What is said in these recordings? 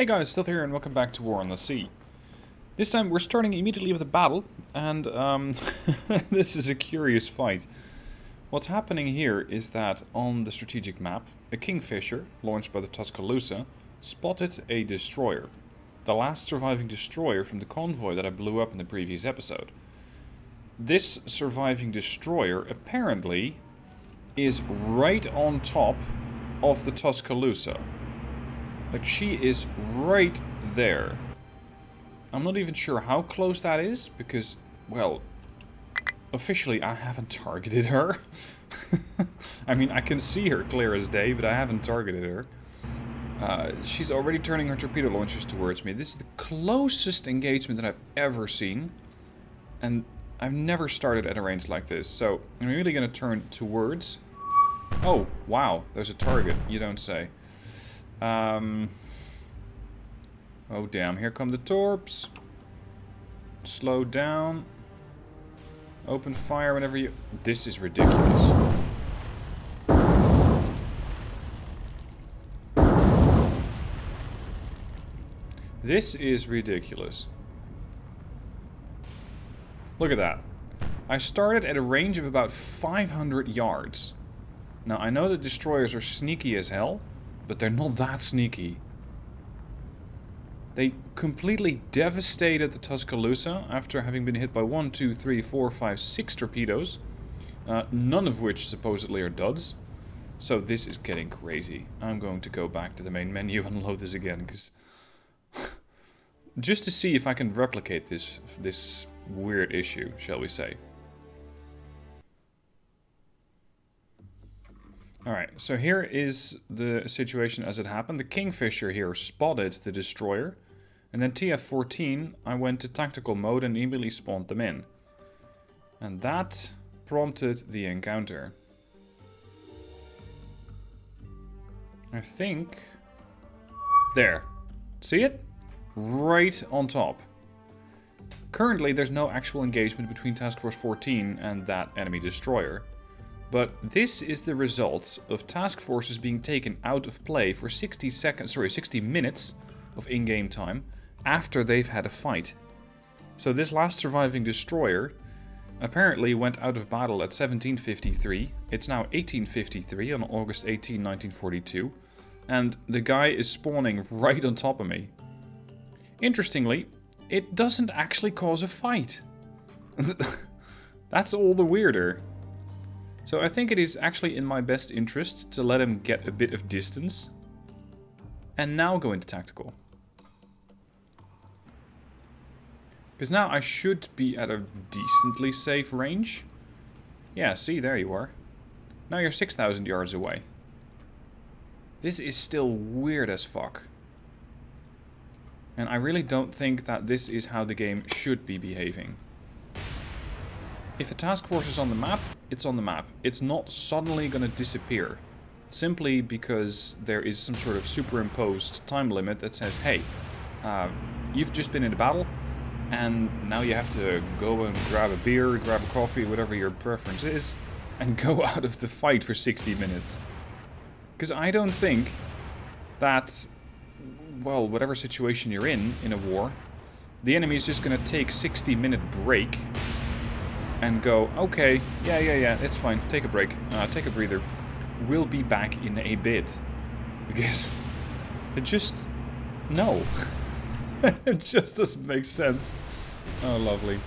Hey guys, Stealth here and welcome back to War on the Sea. This time we're starting immediately with a battle, and this is a curious fight. What's happening here is that on the strategic map, a Kingfisher, launched by the Tuscaloosa, spotted a destroyer. The last surviving destroyer from the convoy that I blew up in the previous episode. This surviving destroyer apparently is right on top of the Tuscaloosa. Like, she is right there. I'm not even sure how close that is, because, well, officially I haven't targeted her. I mean, I can see her clear as day, but I haven't targeted her. She's already turning her torpedo launchers towards me. This is the closest engagement that I've ever seen. And I've never started at a range like this, so I'm really going to turn towards... Oh, wow, there's a target, you don't say. Oh damn, here come the torps. Slow down. Open fire whenever you... This is ridiculous. This is ridiculous. Look at that. I started at a range of about 500 yards. Now, I know that destroyers are sneaky as hell, but they're not that sneaky. They completely devastated the Tuscaloosa after having been hit by 1, 2, 3, 4, 5, 6 torpedoes. None of which supposedly are duds. So this is getting crazy. I'm going to go back to the main menu and load this again, because... just to see if I can replicate this weird issue, shall we say. Alright, so here is the situation as it happened. The Kingfisher here spotted the destroyer. And then TF-14, I went to tactical mode and immediately spawned them in. And that prompted the encounter. I think... There. See it? Right on top. Currently, there's no actual engagement between Task Force 14 and that enemy destroyer. But this is the result of task forces being taken out of play for 60 minutes of in-game time after they've had a fight. So this last surviving destroyer apparently went out of battle at 1753. It's now 1853 on August 18, 1942. And the guy is spawning right on top of me. Interestingly, it doesn't actually cause a fight. That's all the weirder. So I think it is actually in my best interest to let him get a bit of distance. And now go into tactical. Because now I should be at a decently safe range. Yeah, see, there you are. Now you're 6,000 yards away. This is still weird as fuck. And I really don't think that this is how the game should be behaving. If a task force is on the map, it's on the map. It's not suddenly going to disappear. Simply because there is some sort of superimposed time limit that says, hey, you've just been in a battle, and now you have to go and grab a beer, grab a coffee, whatever your preference is, and go out of the fight for 60 minutes. Because I don't think that, well, whatever situation you're in a war, the enemy is just going to take 60-minute break and go, okay, yeah, it's fine, take a break, take a breather. We'll be back in a bit. Because it just... no. It just doesn't make sense. Oh, lovely.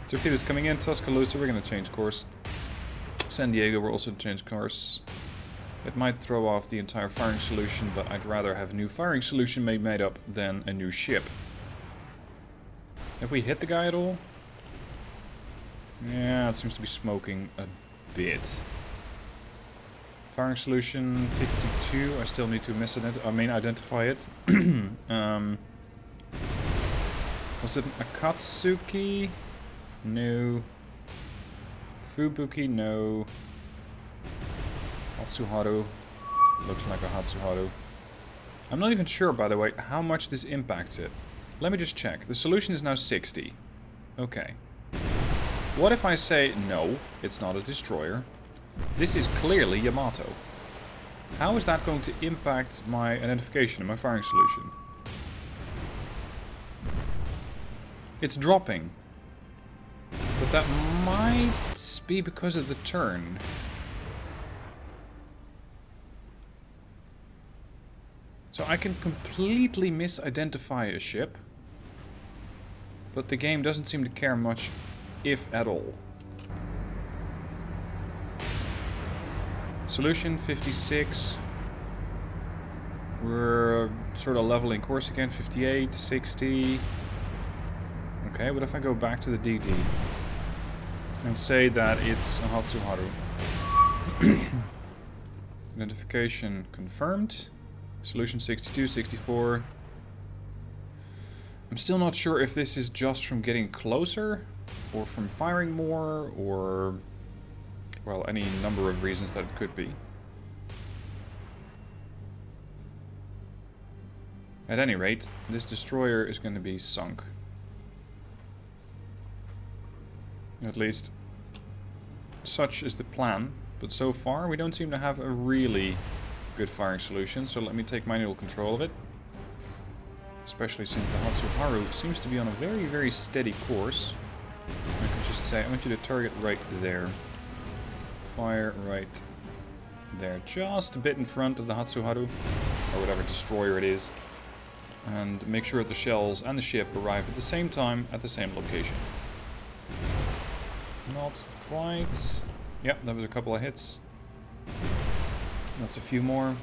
Torpedoes coming in, Tuscaloosa, we're going to change course. San Diego, we're also change course. It might throw off the entire firing solution, but I'd rather have a new firing solution made up than a new ship. Have we hit the guy at all? Yeah, it seems to be smoking a bit. Firing solution 52. I still need to identify it. Was it Akatsuki? No. Fubuki? No. Hatsuharu. Looks like a Hatsuharu. I'm not even sure, by the way, how much this impacts it. Let me just check. The solution is now 60. Okay. What if I say, no, it's not a destroyer. This is clearly Yamato. How is that going to impact my identification and my firing solution? It's dropping. But that might be because of the turn. So I can completely misidentify a ship. But the game doesn't seem to care much, if at all. Solution 56. We're sort of leveling course again. 58, 60. Okay, what if I go back to the DD and say that it's a Hatsuharu? Identification confirmed. Solution 62, 64. I'm still not sure if this is just from getting closer, or from firing more, or, well, any number of reasons that it could be. At any rate, this destroyer is going to be sunk. At least, such is the plan. But so far, we don't seem to have a really good firing solution. So let me take manual control of it. Especially since the Hatsuharu seems to be on a very, very steady course. I can just say, I want you to target right there. Fire right there. Just a bit in front of the Hatsuharu. Or whatever destroyer it is. And make sure that the shells and the ship arrive at the same time at the same location. Not quite. Yep, that was a couple of hits. That's a few more.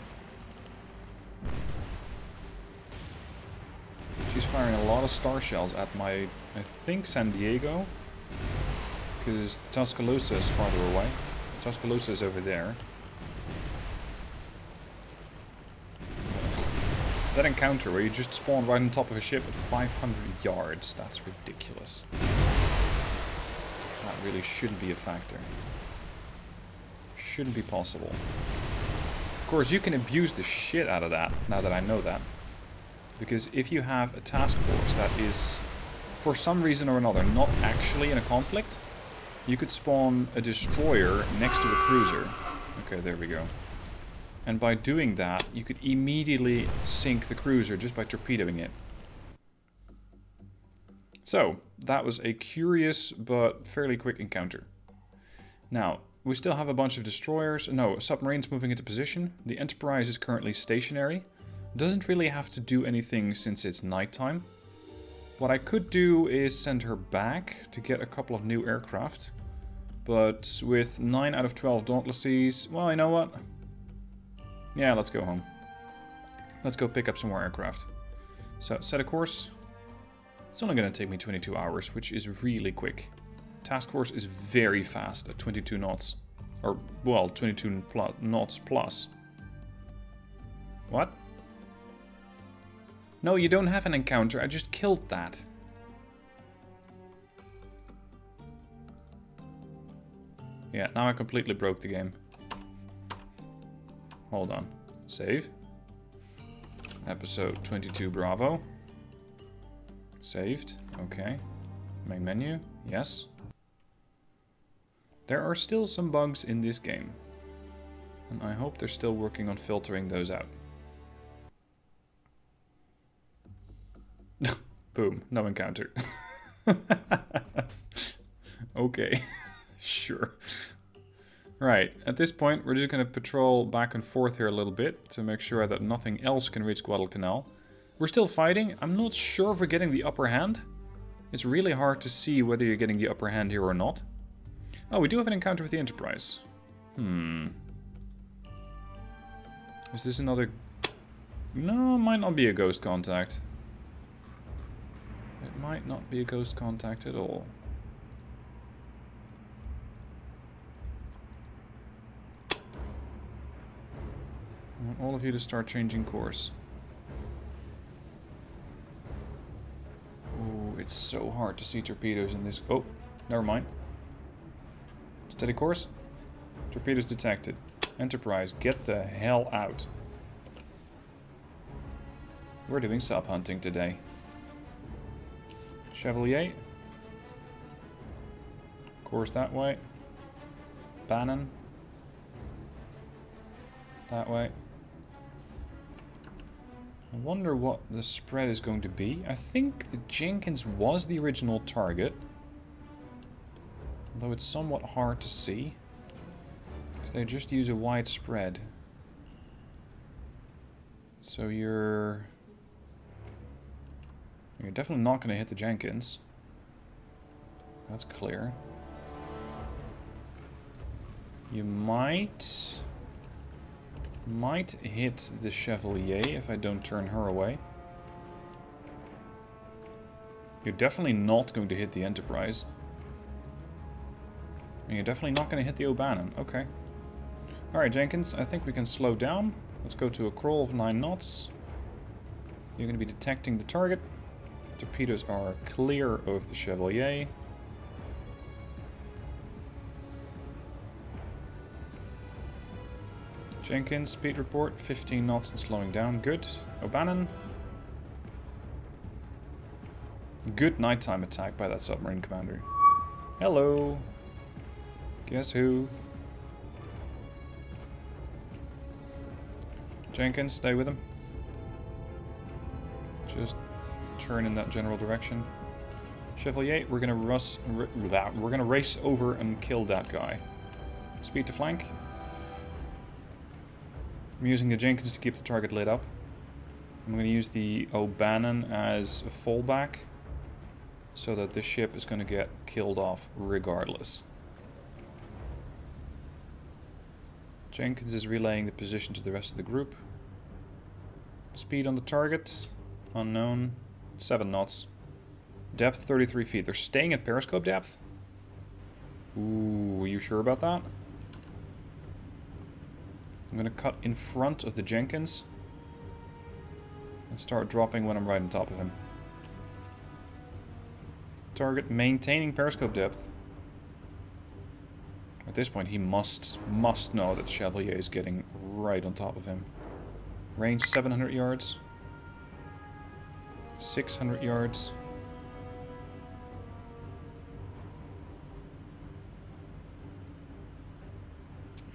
She's firing a lot of star shells at my, I think, San Diego. Because Tuscaloosa is farther away. Tuscaloosa is over there. That encounter where you just spawn right on top of a ship at 500 yards, that's ridiculous. That really shouldn't be a factor. Shouldn't be possible. Of course, you can abuse the shit out of that, now that I know that. Because if you have a task force that is, for some reason or another, not actually in a conflict, you could spawn a destroyer next to a cruiser. Okay, there we go. And by doing that, you could immediately sink the cruiser just by torpedoing it. So, that was a curious but fairly quick encounter. Now, we still have a bunch of destroyers. No, submarines moving into position. The Enterprise is currently stationary. Doesn't really have to do anything since it's nighttime. What I could do is send her back to get a couple of new aircraft. But with 9 out of 12 Dauntlesses, well, you know what? Yeah, let's go home. Let's go pick up some more aircraft. So, set a course. It's only going to take me 22 hours, which is really quick. Task force is very fast at 22 knots. Or, well, 22 knots plus. What? No, you don't have an encounter. I just killed that. Yeah, now I completely broke the game. Hold on. Save. Episode 22 Bravo. Saved. Okay. Main menu. Yes. There are still some bugs in this game. And I hope they're still working on filtering those out. Boom. No encounter. Okay. Sure. Right, at this point we're just going to patrol back and forth here a little bit to make sure that nothing else can reach Guadalcanal. We're still fighting. I'm not sure if we're getting the upper hand. It's really hard to see whether you're getting the upper hand here or not. Oh, we do have an encounter with the Enterprise. Is this another... No, it might not be a ghost contact. It might not be a ghost contact at all. I want all of you to start changing course. Oh, it's so hard to see torpedoes in this. Oh, never mind. Steady course. Torpedoes detected. Enterprise, get the hell out. We're doing sub hunting today. Chevalier. Course that way. Bannon. That way. I wonder what the spread is going to be. I think the Jenkins was the original target. Although it's somewhat hard to see. Because they just use a wide spread. So you're definitely not going to hit the Jenkins. That's clear. You might hit the Chevalier if I don't turn her away. You're definitely not going to hit the Enterprise. And you're definitely not going to hit the O'Bannon. Okay. Alright, Jenkins, I think we can slow down. Let's go to a crawl of 9 knots. You're going to be detecting the target. Torpedoes are clear of the Chevalier. Jenkins, speed report, 15 knots and slowing down. Good. O'Bannon. Good nighttime attack by that submarine commander. Hello. Guess who? Jenkins, stay with him. Just turn in that general direction. Chevalier, we're gonna race over and kill that guy. Speed to flank. I'm using the Jenkins to keep the target lit up. I'm going to use the O'Bannon as a fallback, so that this ship is going to get killed off regardless. Jenkins is relaying the position to the rest of the group. Speed on the target, unknown, 7 knots. Depth 33 feet. They're staying at periscope depth? Ooh, are you sure about that? I'm going to cut in front of the Jenkins and start dropping when I'm right on top of him. Target maintaining periscope depth. At this point he must know that Chevalier is getting right on top of him. Range 700 yards. 600 yards.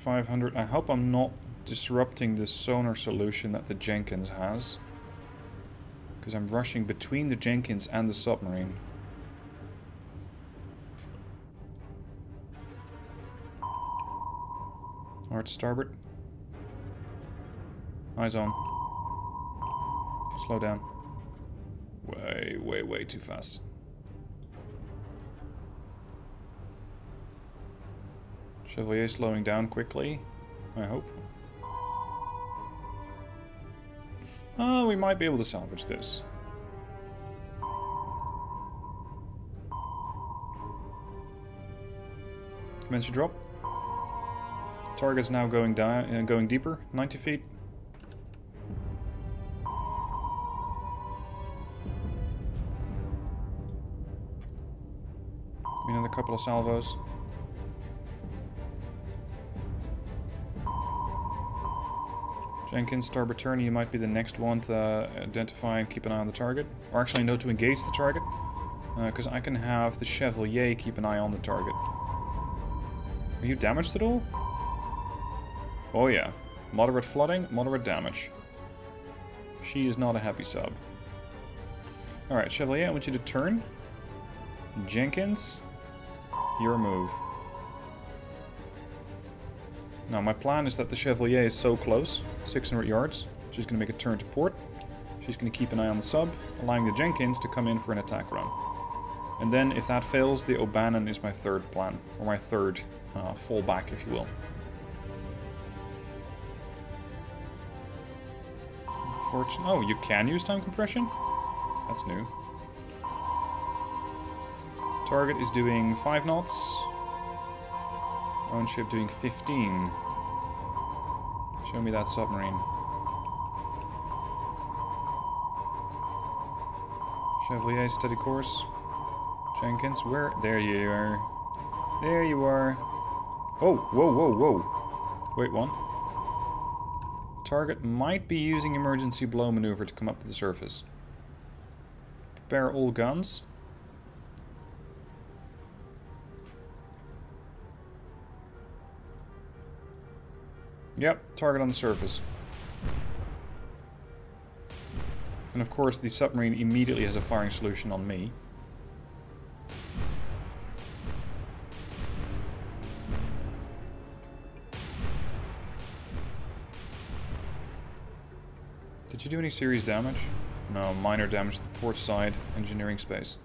.500. I hope I'm not disrupting the sonar solution that the Jenkins has, because I'm rushing between the Jenkins and the submarine. Alright, starboard. Eyes on. Slow down. Way too fast. Chevalier slowing down quickly, I hope. Oh, we might be able to salvage this. Commence your drop. Target's now going down, going deeper, 90 feet. Give me another couple of salvos. Jenkins, starboard turn, you might be the next one to identify and keep an eye on the target. Or actually, no, to engage the target. Because I can have the Chevalier keep an eye on the target. Are you damaged at all? Oh yeah. Moderate flooding, moderate damage. She is not a happy sub. Alright, Chevalier, I want you to turn. Jenkins, your move. Now, my plan is that the Chevalier is so close, 600 yards. She's going to make a turn to port. She's going to keep an eye on the sub, allowing the Jenkins to come in for an attack run. And then, if that fails, the O'Bannon is my third plan, or my third fallback, if you will. Unfortunately, oh, you can use time compression? That's new. Target is doing 5 knots. Own ship doing 15. Show me that submarine. Chevalier, steady course. Jenkins, where? There you are. There you are. Oh, whoa. Wait, one. Target might be using emergency blow maneuver to come up to the surface. Prepare all guns. Yep, target on the surface. And of course the submarine immediately has a firing solution on me. Did you do any serious damage? No, minor damage to the port side, engineering space.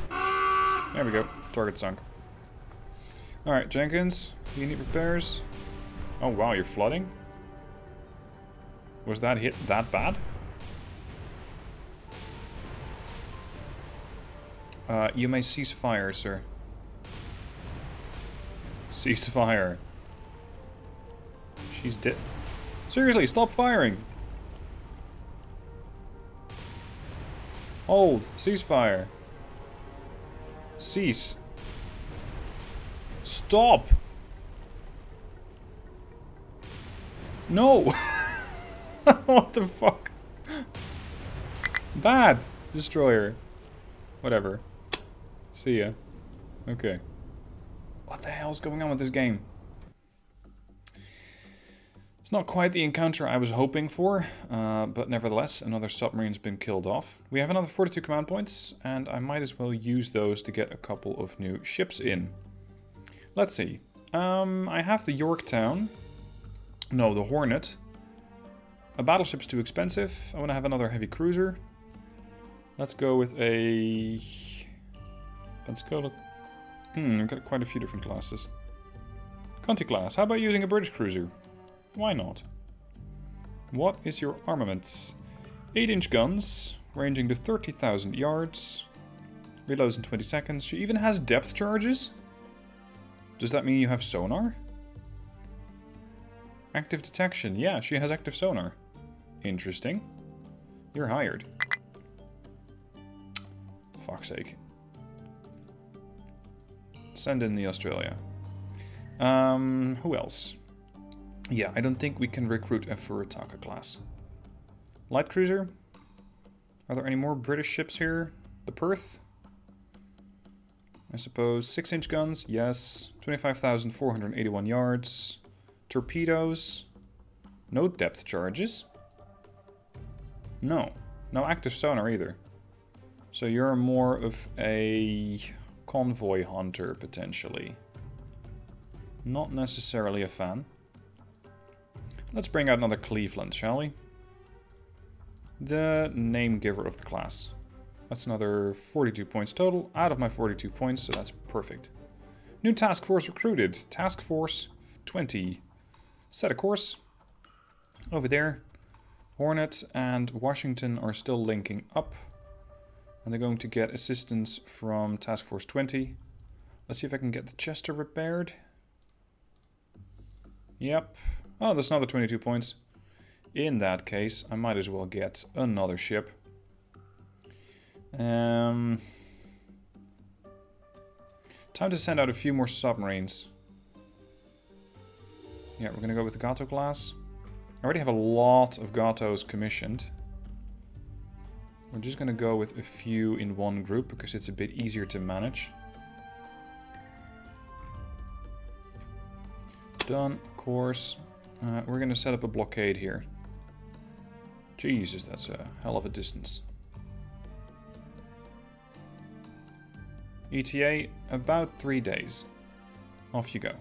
There we go. Target sunk. Alright, Jenkins, do you need repairs? Oh wow, you're flooding? Was that hit that bad? You may cease fire, sir. Cease fire. She's dead. Seriously, stop firing! Hold. Ceasefire. Cease. Stop! No! What the fuck? Bad! Destroyer. Whatever. See ya. Okay. What the hell's going on with this game? It's not quite the encounter I was hoping for, but nevertheless, another submarine's been killed off. We have another 42 command points, and I might as well use those to get a couple of new ships in. Let's see. I have the Yorktown. No, the Hornet. A battleship's too expensive. I want to have another heavy cruiser. Let's go with a... Pensacola. I've got quite a few different classes. Conti class. How about using a British cruiser? Why not? What is your armaments? 8-inch guns, ranging to 30,000 yards. Reloads in 20 seconds. She even has depth charges? Does that mean you have sonar? Active detection. Yeah, she has active sonar. Interesting. You're hired. Fuck's sake. Send in the Australia. Who else? Yeah, I don't think we can recruit a Furataka class. Light cruiser? Are there any more British ships here? The Perth? I suppose 6-inch guns, yes. 25,481 yards. Torpedoes. No depth charges. No. No active sonar either. So you're more of a convoy hunter, potentially. Not necessarily a fan. Let's bring out another Cleveland, shall we? The name giver of the class. That's another 42 points total out of my 42 points, so that's perfect. New task force recruited. Task force 20. Set a course. Over there. Hornet and Washington are still linking up. And they're going to get assistance from task force 20. Let's see if I can get the Chester repaired. Yep. Oh, that's another 22 points. In that case, I might as well get another ship. Time to send out a few more submarines. Yeah, we're going to go with the Gato class. I already have a lot of Gatos commissioned. We're just going to go with a few in one group because it's a bit easier to manage. Done, course. We're going to set up a blockade here. Jesus, that's a hell of a distance. ETA, about 3 days. Off you go.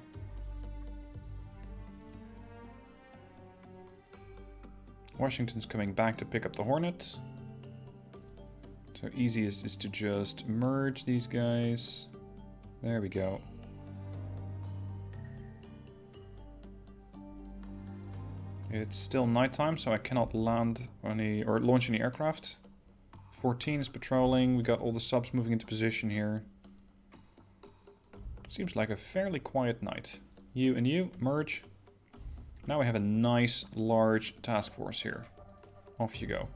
Washington's coming back to pick up the Hornet. So easiest is to just merge these guys. There we go. It's still nighttime, so I cannot land any or launch any aircraft. 14 is patrolling. We got all the subs moving into position here. Seems like a fairly quiet night. You and you, merge. Now we have a nice, large task force here. Off you go.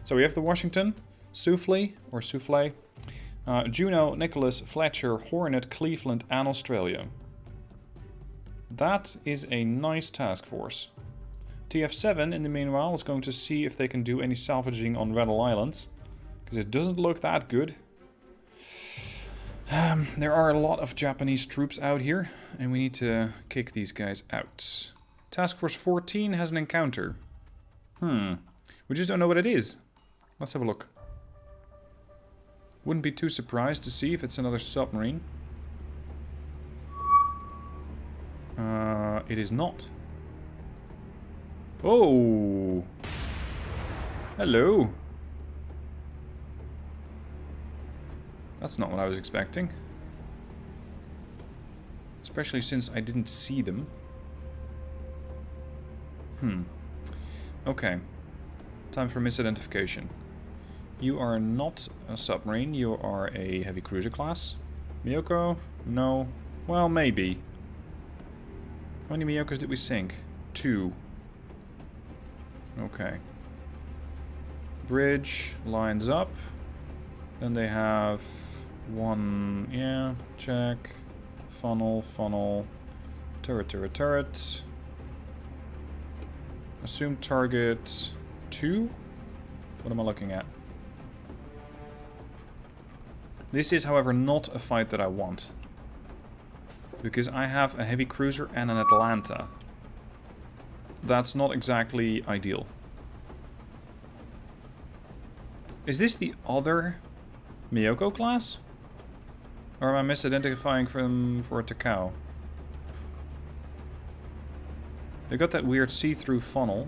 So we have the Washington, Souffle, or Souffle, Juno, Nicholas, Fletcher, Hornet, Cleveland, and Australia. That is a nice task force. TF7, in the meanwhile, is going to see if they can do any salvaging on Rattle Island. Because it doesn't look that good. There are a lot of Japanese troops out here, and we need to kick these guys out. Task Force 14 has an encounter. We just don't know what it is. Let's have a look. Wouldn't be too surprised to see if it's another submarine. It is not. Oh! Hello! That's not what I was expecting. Especially since I didn't see them. Okay. Time for misidentification. You are not a submarine, you are a heavy cruiser class. Miyoko? No. Well, maybe. How many Miyokos did we sink? 2. Okay. Bridge lines up. Then they have 1, yeah, check. Funnel, funnel. Turret, turret, turret. Assume target 2? What am I looking at? This is, however, not a fight that I want. Because I have a heavy cruiser and an Atlanta. That's not exactly ideal. Is this the other Miyoko class? Or am I misidentifying for a Takao? They got that weird see-through funnel.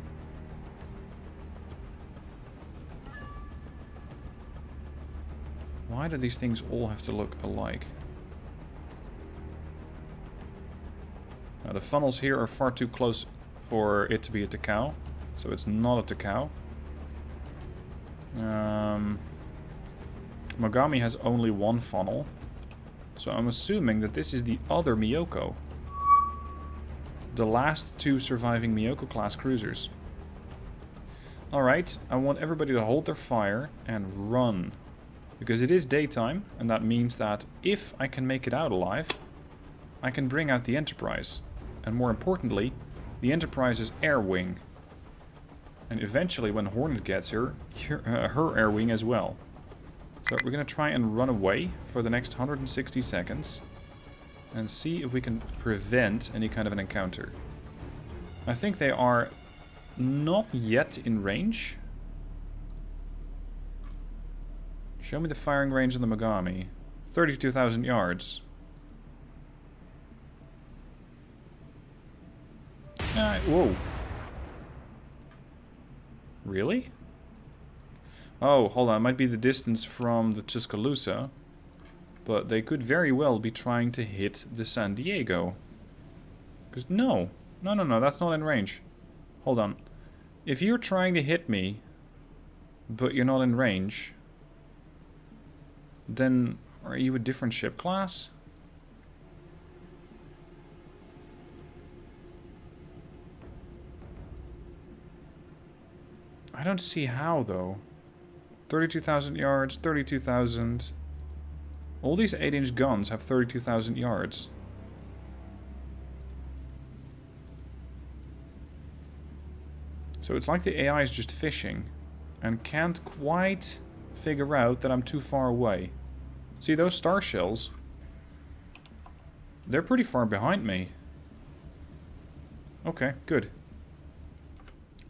Why do these things all have to look alike? Now the funnels here are far too close for it to be a Takao. So it's not a Takao. Mogami has only 1 funnel. So I'm assuming that this is the other Miyoko. The last 2 surviving Miyoko class cruisers. Alright, I want everybody to hold their fire and run. Because it is daytime, and that means that if I can make it out alive, I can bring out the Enterprise. And more importantly, the Enterprise's air wing. And eventually, when Hornet gets her air wing as well. So we're going to try and run away for the next 160 seconds. And see if we can prevent any kind of an encounter. I think they are not yet in range. Show me the firing range on the Mogami. 32,000 yards. Whoa. Really? Oh, hold on. It might be the distance from the Tuscaloosa. But they could very well be trying to hit the San Diego. Because no, that's not in range. Hold on. If you're trying to hit me, but you're not in range, then are you a different ship class? I don't see how, though. 32,000 yards, 32,000. All these 8-inch guns have 32,000 yards. So it's like the AI is just fishing and can't quite figure out that I'm too far away. See, those star shells, they're pretty far behind me. Okay, good.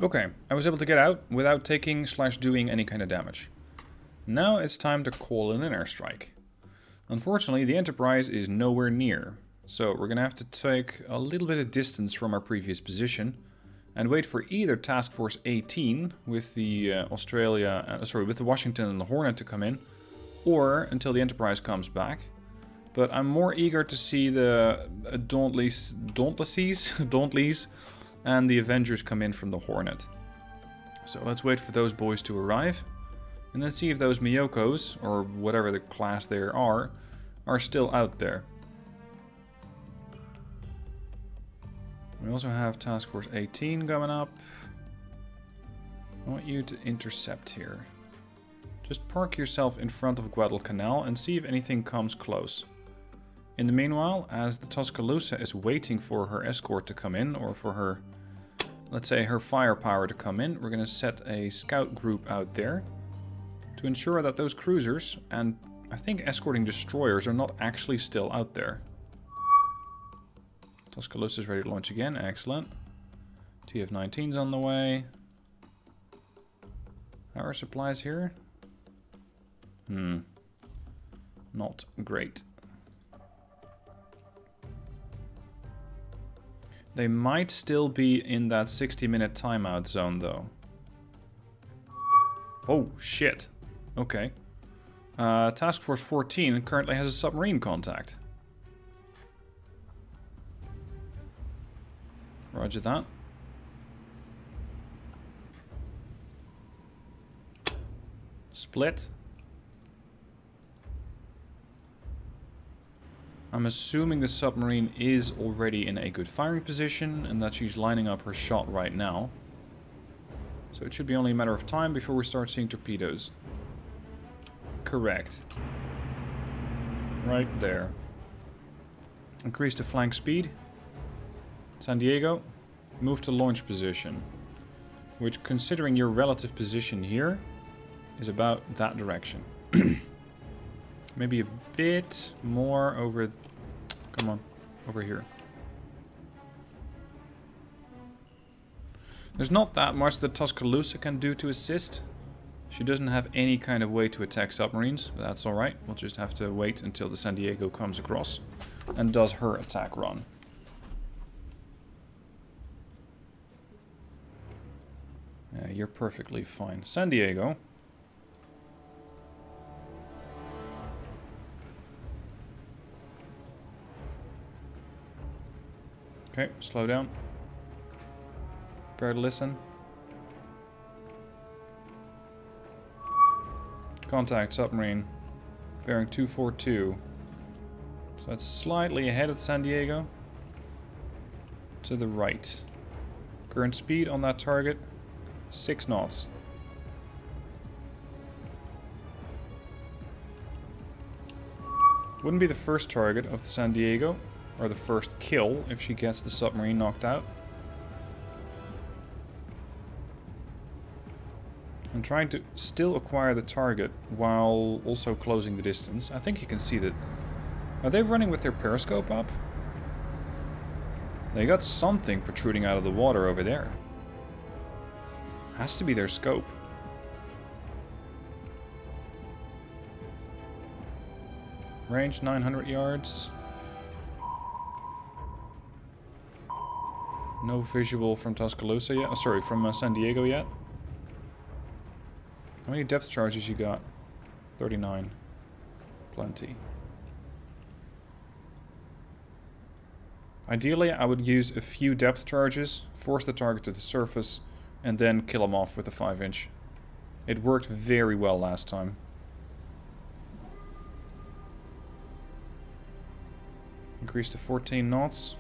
Okay, I was able to get out without taking/doing any kind of damage. Now it's time to call in an airstrike. Unfortunately, the Enterprise is nowhere near, so we're gonna have to take a little bit of distance from our previous position and wait for either Task Force 18 with the with the Washington and the Hornet to come in, or until the Enterprise comes back. But I'm more eager to see the Dauntless and the Avengers come in from the Hornet. So let's wait for those boys to arrive. And then see if those Miyokos, or whatever the class there are still out there. We also have Task Force 18 coming up. I want you to intercept here. Just park yourself in front of Guadalcanal and see if anything comes close. In the meanwhile, as the Tuscaloosa is waiting for her escort to come in, or for her, let's say, her firepower to come in, we're going to set a scout group out there to ensure that those cruisers, and I think escorting destroyers are not actually still out there. Tuscaloosa is ready to launch again. Excellent. TF-19's on the way. How are supplies here? Not great. They might still be in that 60-minute timeout zone, though. Oh, shit. Okay. Task Force 14 currently has a submarine contact. Roger that. Split. I'm assuming the submarine is already in a good firing position and that she's lining up her shot right now. So it should be only a matter of time before we start seeing torpedoes. Correct. Right there. Increase the flank speed. San Diego, move to launch position. Which, considering your relative position here, is about that direction. Maybe a bit more over... Come on, over here. There's not that much that Tuscaloosa can do to assist. She doesn't have any kind of way to attack submarines, but that's alright. We'll just have to wait until the San Diego comes across and does her attack run. Yeah, you're perfectly fine. San Diego. Okay, slow down. Prepare to listen. Contact submarine. Bearing 242. So that's slightly ahead of San Diego. To the right. Current speed on that target, 6 knots. Wouldn't be the first target of the San Diego. Or the first kill if she gets the submarine knocked out. I'm trying to still acquire the target while also closing the distance. I think you can see that. Are they running with their periscope up? They got something protruding out of the water over there. Has to be their scope. Range 900 yards. No visual from Tuscaloosa yet. Oh, sorry, from San Diego yet. How many depth charges you got? 39. Plenty. Ideally, I would use a few depth charges, force the target to the surface, and then kill him off with a 5-inch. It worked very well last time. Increase to 14 knots.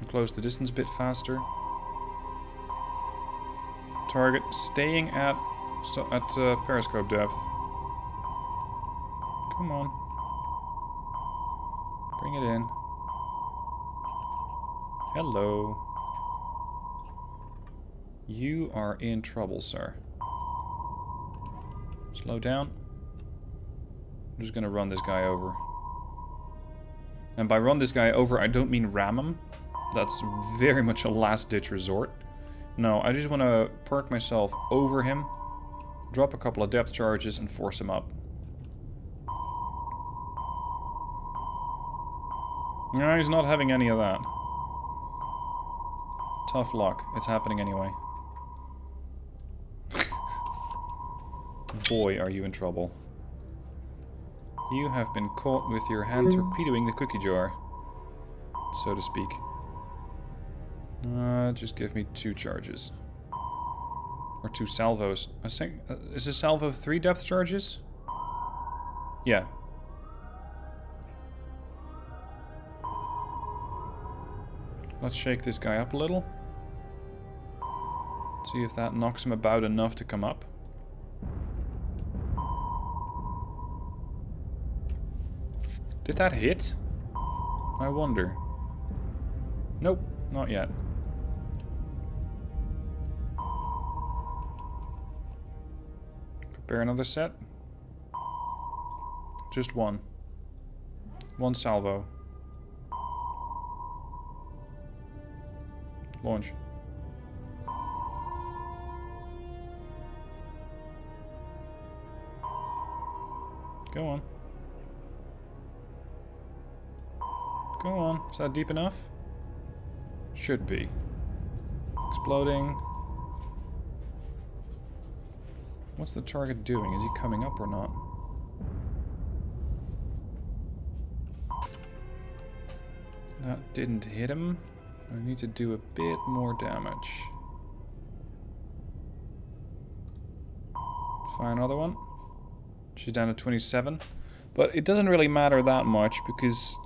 And close the distance a bit faster. Target staying at periscope depth. Come on. Bring it in. Hello. You are in trouble, sir. Slow down. I'm just gonna run this guy over. And by run this guy over, I don't mean ram him. That's very much a last-ditch resort. No, I just want to perk myself over him, drop a couple of depth charges, and force him up. No, he's not having any of that. Tough luck. It's happening anyway. Boy, are you in trouble. You have been caught with your hand torpedoing the cookie jar, so to speak. Just give me 2 charges. Or 2 salvos. I think, is a salvo 3 depth charges? Yeah. Let's shake this guy up a little. See if that knocks him about enough to come up. Did that hit? I wonder. Nope, not yet. Prepare another set. Just one. One salvo. Launch. Go on. Go on. Is that deep enough? Should be. Exploding. What's the target doing? Is he coming up or not? That didn't hit him. I need to do a bit more damage. Fire another one. She's down to 27. But it doesn't really matter that much, because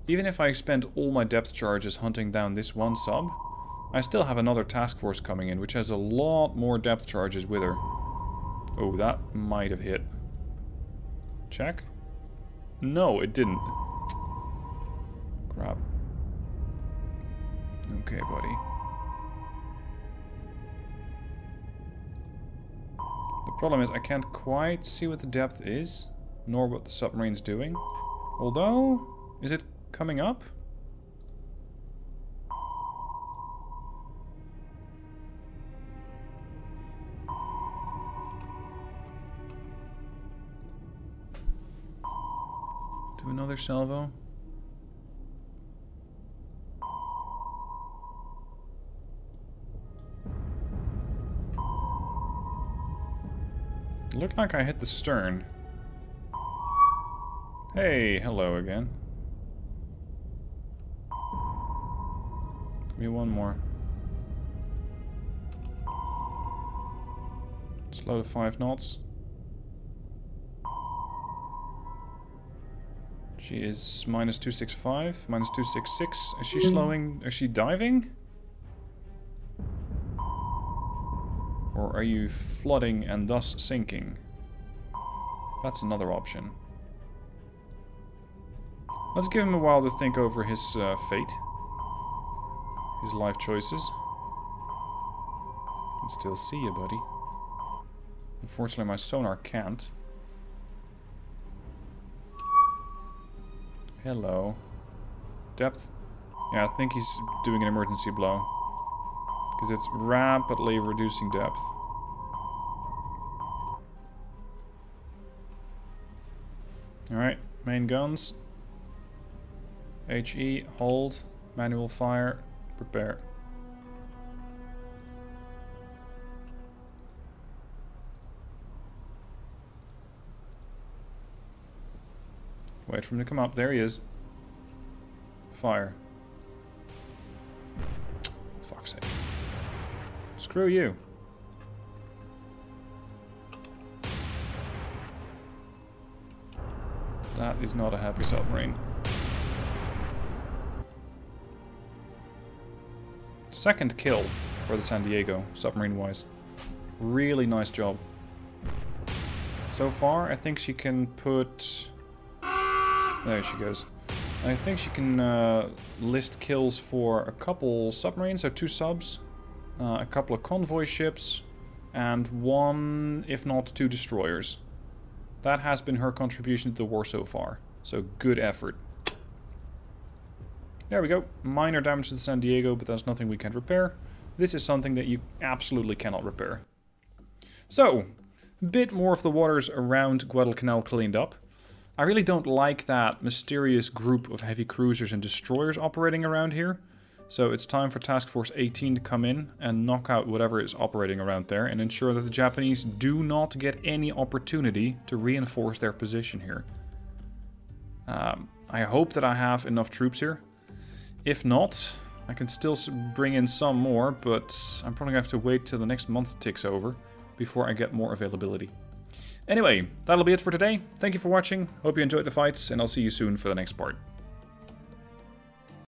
even if I spend all my depth charges hunting down this one sub, I still have another task force coming in, which has a lot more depth charges with her. Oh, that might have hit. Check? No, it didn't. Crap. Okay, buddy. The problem is I can't quite see what the depth is, nor what the submarine's doing. Although, is it coming up? Do another salvo. It looked like I hit the stern. Hey, hello again. Give me one more. Slow to 5 knots. She is minus 265, minus 266. Is she slowing? Is she diving? Or are you flooding and thus sinking? That's another option. Let's give him a while to think over his fate. His life choices. I can still see you, buddy. Unfortunately, my sonar can't. Hello. Depth? Yeah, I think he's doing an emergency blow. Because it's rapidly reducing depth. Alright, main guns. HE, hold, manual fire, prepare. Wait for him to come up. There he is. Fire. Fuck's sake. Screw you. That is not a happy submarine. Second kill for the San Diego, submarine-wise. Really nice job. So far, I think she can put... There she goes. I think she can list kills for a couple submarines, so 2 subs, a couple of convoy ships, and 1, if not 2 destroyers. That has been her contribution to the war so far. So good effort. There we go. Minor damage to the San Diego, but that's nothing we can repair. This is something that you absolutely cannot repair. So, a bit more of the waters around Guadalcanal cleaned up. I really don't like that mysterious group of heavy cruisers and destroyers operating around here. So it's time for Task Force 18 to come in and knock out whatever is operating around there and ensure that the Japanese do not get any opportunity to reinforce their position here. I hope that I have enough troops here. If not, I can still bring in some more, but I'm probably going to have to wait till the next month ticks over before I get more availability. Anyway, that'll be it for today. Thank you for watching. Hope you enjoyed the fights, and I'll see you soon for the next part.